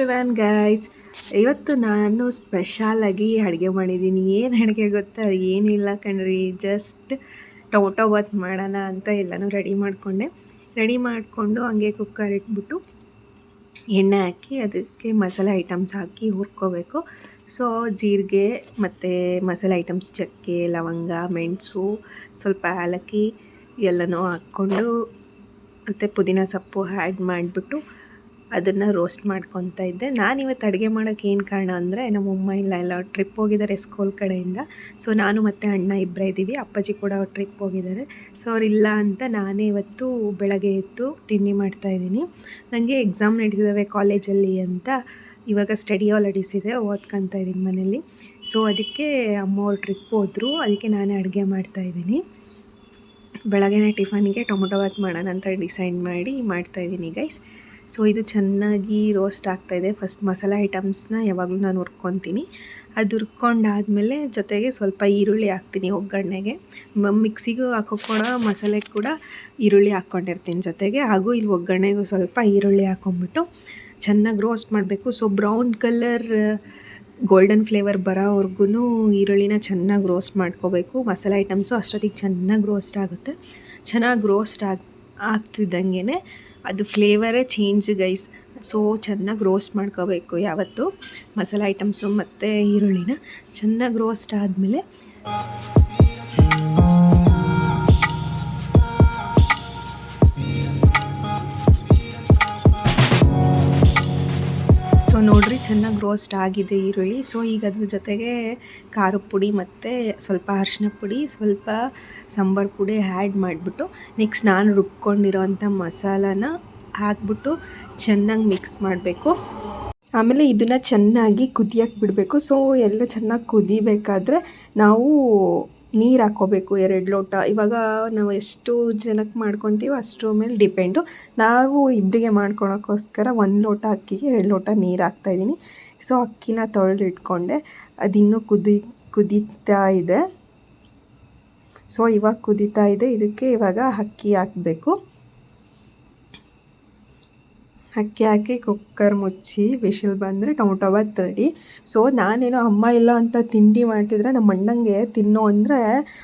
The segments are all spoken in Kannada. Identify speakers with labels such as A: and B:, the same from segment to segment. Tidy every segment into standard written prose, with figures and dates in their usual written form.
A: ಎವ್ರಿವನ್ ಗೈಸ್, ಇವತ್ತು ನಾನು ಸ್ಪೆಷಲಾಗಿ ಅಡುಗೆ ಮಾಡಿದ್ದೀನಿ. ಏನು ಅಡುಗೆ ಗೊತ್ತಾ? ಏನಿಲ್ಲ ಕಣ್ರಿ, ಜಸ್ಟ್ ಟೊಮೊಟೊ ಬಾತ್ ಮಾಡೋಣ ಅಂತ ಎಲ್ಲನೂ ರೆಡಿ ಮಾಡಿಕೊಂಡು ಹಂಗೆ ಕುಕ್ಕರ್ ಇಟ್ಬಿಟ್ಟು ಎಣ್ಣೆ ಹಾಕಿ ಅದಕ್ಕೆ ಮಸಾಲೆ ಐಟಮ್ಸ್ ಹಾಕಿ ಹುರ್ಕೋಬೇಕು. ಸೊ ಜೀರಿಗೆ ಮತ್ತು ಮಸಾಲೆ ಐಟಮ್ಸ್ ಚಕ್ಕೆ, ಲವಂಗ, ಮೆಣಸು, ಸ್ವಲ್ಪ ಏಲಕ್ಕಿ ಎಲ್ಲನೂ ಹಾಕ್ಕೊಂಡು ಮತ್ತು ಪುದೀನ ಸೊಪ್ಪು ಆ್ಯಡ್ ಮಾಡಿಬಿಟ್ಟು ಅದನ್ನು ರೋಸ್ಟ್ ಮಾಡ್ಕೊತಾ ಇದ್ದೆ. ನಾನಿವತ್ತು ಅಡುಗೆ ಮಾಡೋಕ್ಕೆ ಏನು ಕಾರಣ ಅಂದರೆ, ನಮ್ಮಮ್ಮ ಎಲ್ಲ ಟ್ರಿಪ್ ಹೋಗಿದ್ದಾರೆ ಸ್ಕೂಲ್ ಕಡೆಯಿಂದ. ಸೊ ನಾನು ಮತ್ತು ಅಣ್ಣ ಇಬ್ಬರೇ ಇದ್ದೀವಿ. ಅಪ್ಪಾಜಿ ಕೂಡ ಟ್ರಿಪ್ ಹೋಗಿದ್ದಾರೆ. ಸೊ ಅವರಿಲ್ಲ ಅಂತ ನಾನೇ ಇವತ್ತು ಬೆಳಗ್ಗೆ ಎದ್ದು ತಿಂಡಿ ಮಾಡ್ತಾಯಿದ್ದೀನಿ. ನನಗೆ ಎಕ್ಸಾಮ್ ನಡೀತಿದ್ದಾವೆ ಕಾಲೇಜಲ್ಲಿ ಅಂತ ಇವಾಗ ಸ್ಟಡಿ ಹಾಲಿಡೇಸ್ ಇದೆ, ಓದ್ಕೊತಾ ಇದ್ದೀನಿ ಮನೇಲಿ. ಸೊ ಅದಕ್ಕೆ ಅಮ್ಮವ್ರು ಟ್ರಿಪ್ ಹೋದರು, ಅದಕ್ಕೆ ನಾನೇ ಅಡುಗೆ ಮಾಡ್ತಾಯಿದ್ದೀನಿ. ಬೆಳಗ್ಗೆ ಟಿಫನ್ಗೆ ಟೊಮೊಟೊ ಬಾತ್ ಮಾಡೋಣ ಅಂತ ಡಿಸೈಡ್ ಮಾಡಿ ಮಾಡ್ತಾಯಿದ್ದೀನಿ ಗೈಸ್. ಸೊ ಇದು ಚೆನ್ನಾಗಿ ರೋಸ್ಟ್ ಆಗ್ತಾಯಿದೆ. ಫಸ್ಟ್ ಮಸಾಲೆ ಐಟಮ್ಸ್ನ ಯಾವಾಗಲೂ ನಾನು ಹುರ್ಕೊತೀನಿ. ಅದು ಹುರ್ಕೊಂಡಾದಮೇಲೆ ಜೊತೆಗೆ ಸ್ವಲ್ಪ ಈರುಳ್ಳಿ ಹಾಕ್ತೀನಿ ಒಗ್ಗರಣೆಗೆ. ಮಿಕ್ಸಿಗೂ ಕೂಡ ಮಸಾಲೆಗೆ ಕೂಡ ಈರುಳ್ಳಿ ಹಾಕ್ಕೊಂಡಿರ್ತೀನಿ ಜೊತೆಗೆ. ಹಾಗೂ ಇಲ್ಲಿ ಒಗ್ಗರಣೆಗೂ ಸ್ವಲ್ಪ ಈರುಳ್ಳಿ ಹಾಕ್ಕೊಂಬಿಟ್ಟು ಚೆನ್ನಾಗಿ ರೋಸ್ಟ್ ಮಾಡಬೇಕು. So brown colour golden flavour ಬರೋವರೆಗೂ ಈರುಳ್ಳಿನ ಚೆನ್ನಾಗಿ ರೋಸ್ಟ್ ಮಾಡ್ಕೋಬೇಕು. ಮಸಾಲೆ ಐಟಮ್ಸು ಅಷ್ಟೊತ್ತಿಗೆ ಚೆನ್ನಾಗಿ ರೋಸ್ಟ್ ಆಗುತ್ತೆ. ಚೆನ್ನಾಗಿ ರೋಸ್ಟ್ ಆಗ್ತಿದ್ದಂಗೆ ಅದು ಫ್ಲೇವರೇ ಚೇಂಜ್ ಗೈಸ್. ಸೊ ಚೆನ್ನಾಗಿ ರೋಸ್ಟ್ ಮಾಡ್ಕೋಬೇಕು ಯಾವತ್ತು ಮಸಾಲೆ ಐಟಮ್ಸು ಮತ್ತು ಈರುಳ್ಳಿನ. ಚೆನ್ನಾಗಿ ರೋಸ್ಟ್ ಆದಮೇಲೆ ಸೊ ನೋಡಿರಿ, ಚೆನ್ನಾಗಿ ರೋಸ್ಟ್ ಆಗಿದೆ ಈರುಳ್ಳಿ. ಸೊ ಈಗ ಅದ್ರ ಜೊತೆಗೆ ಖಾರದ ಪುಡಿ ಮತ್ತು ಸ್ವಲ್ಪ ಅರಿಶಿನ ಪುಡಿ, ಸ್ವಲ್ಪ ಸಾಂಬಾರು ಪುಡಿ ಆ್ಯಡ್ ಮಾಡಿಬಿಟ್ಟು ನೆಕ್ಸ್ಟ್ ನಾನು ರುಬ್ಕೊಂಡಿರೋಂಥ ಮಸಾಲಾನ ಹಾಕ್ಬಿಟ್ಟು ಚೆನ್ನಾಗಿ ಮಿಕ್ಸ್ ಮಾಡಬೇಕು. ಆಮೇಲೆ ಇದನ್ನು ಚೆನ್ನಾಗಿ ಕುದಿಯೋಕ್ಕೆ ಬಿಡಬೇಕು. ಸೊ ಎಲ್ಲ ಚೆನ್ನಾಗಿ ಕುದಿಬೇಕಾದ್ರೆ ನಾವು ನೀರು ಹಾಕ್ಕೋಬೇಕು 2 ಲೋಟ. ಇವಾಗ ನಾವು ಎಷ್ಟು ಜನಕ್ಕೆ ಮಾಡ್ಕೊತೀವೋ ಅಷ್ಟರ ಮೇಲೆ ಡಿಪೆಂಡು. ನಾವು ಇಬ್ಬರಿಗೆ ಮಾಡ್ಕೊಳೋಕ್ಕೋಸ್ಕರ 1 ಲೋಟ ಅಕ್ಕಿಗೆ 2 ಲೋಟ ನೀರು ಹಾಕ್ತಾಯಿದ್ದೀನಿ. ಸೊ ಅಕ್ಕಿನ ತೊಳೆದಿಟ್ಕೊಂಡೆ, ಅದಿನ್ನೂ ಕುದೀತಾ ಇದೆ. ಸೊ ಇವಾಗ ಕುದೀತಾ ಇದೆ. ಇದಕ್ಕೆ ಇವಾಗ ಅಕ್ಕಿ ಹಾಕಬೇಕು. ಅಕ್ಕಿ ಹಾಕಿ ಕುಕ್ಕರ್ ಮುಚ್ಚಿ ವಿಶಿಲ್ ಬಂದರೆ ಟೊಮೊಟೊ ಬಾತ್ ರೆಡಿ. ಸೊ ನಾನೇನೋ ಅಮ್ಮ ಇಲ್ಲ ಅಂತ ತಿಂಡಿ ಮಾಡ್ತಿದ್ರೆ ನಮ್ಮ ಅಣ್ಣಂಗೆ ತಿನ್ನೋ ಅಂದರೆ,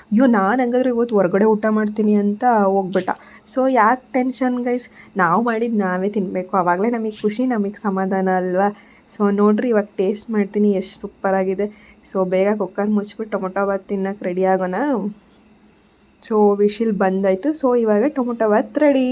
A: ಅಯ್ಯೋ ನಾನು ಹಂಗಾದ್ರೆ ಇವತ್ತು ಹೊರಗಡೆ ಊಟ ಮಾಡ್ತೀನಿ ಅಂತ ಹೋಗ್ಬಿಟ್ಟ. ಸೊ ಯಾಕೆ ಟೆನ್ಷನ್ ಗೈಸ್, ನಾವು ಮಾಡಿದ್ದು ನಾವೇ ತಿನ್ನಬೇಕು, ಆವಾಗಲೇ ನಮಗೆ ಖುಷಿ, ನಮಗೆ ಸಮಾಧಾನ ಅಲ್ವಾ. ಸೊ ನೋಡಿರಿ, ಇವಾಗ ಟೇಸ್ಟ್ ಮಾಡ್ತೀನಿ ಎಷ್ಟು ಸೂಪರಾಗಿದೆ. ಸೊ ಬೇಗ ಕುಕ್ಕರ್ ಮುಚ್ಚಿಬಿಟ್ಟು ಟೊಮೊಟೊ ಬಾತ್ ತಿನ್ನೋಕ್ಕೆ ರೆಡಿ ಆಗೋಣ. ಸೊ ವಿಶಿಲ್ ಬಂದಾಯಿತು. ಸೊ ಇವಾಗ ಟೊಮೊಟೊ ಬಾತ್ ರೆಡಿ.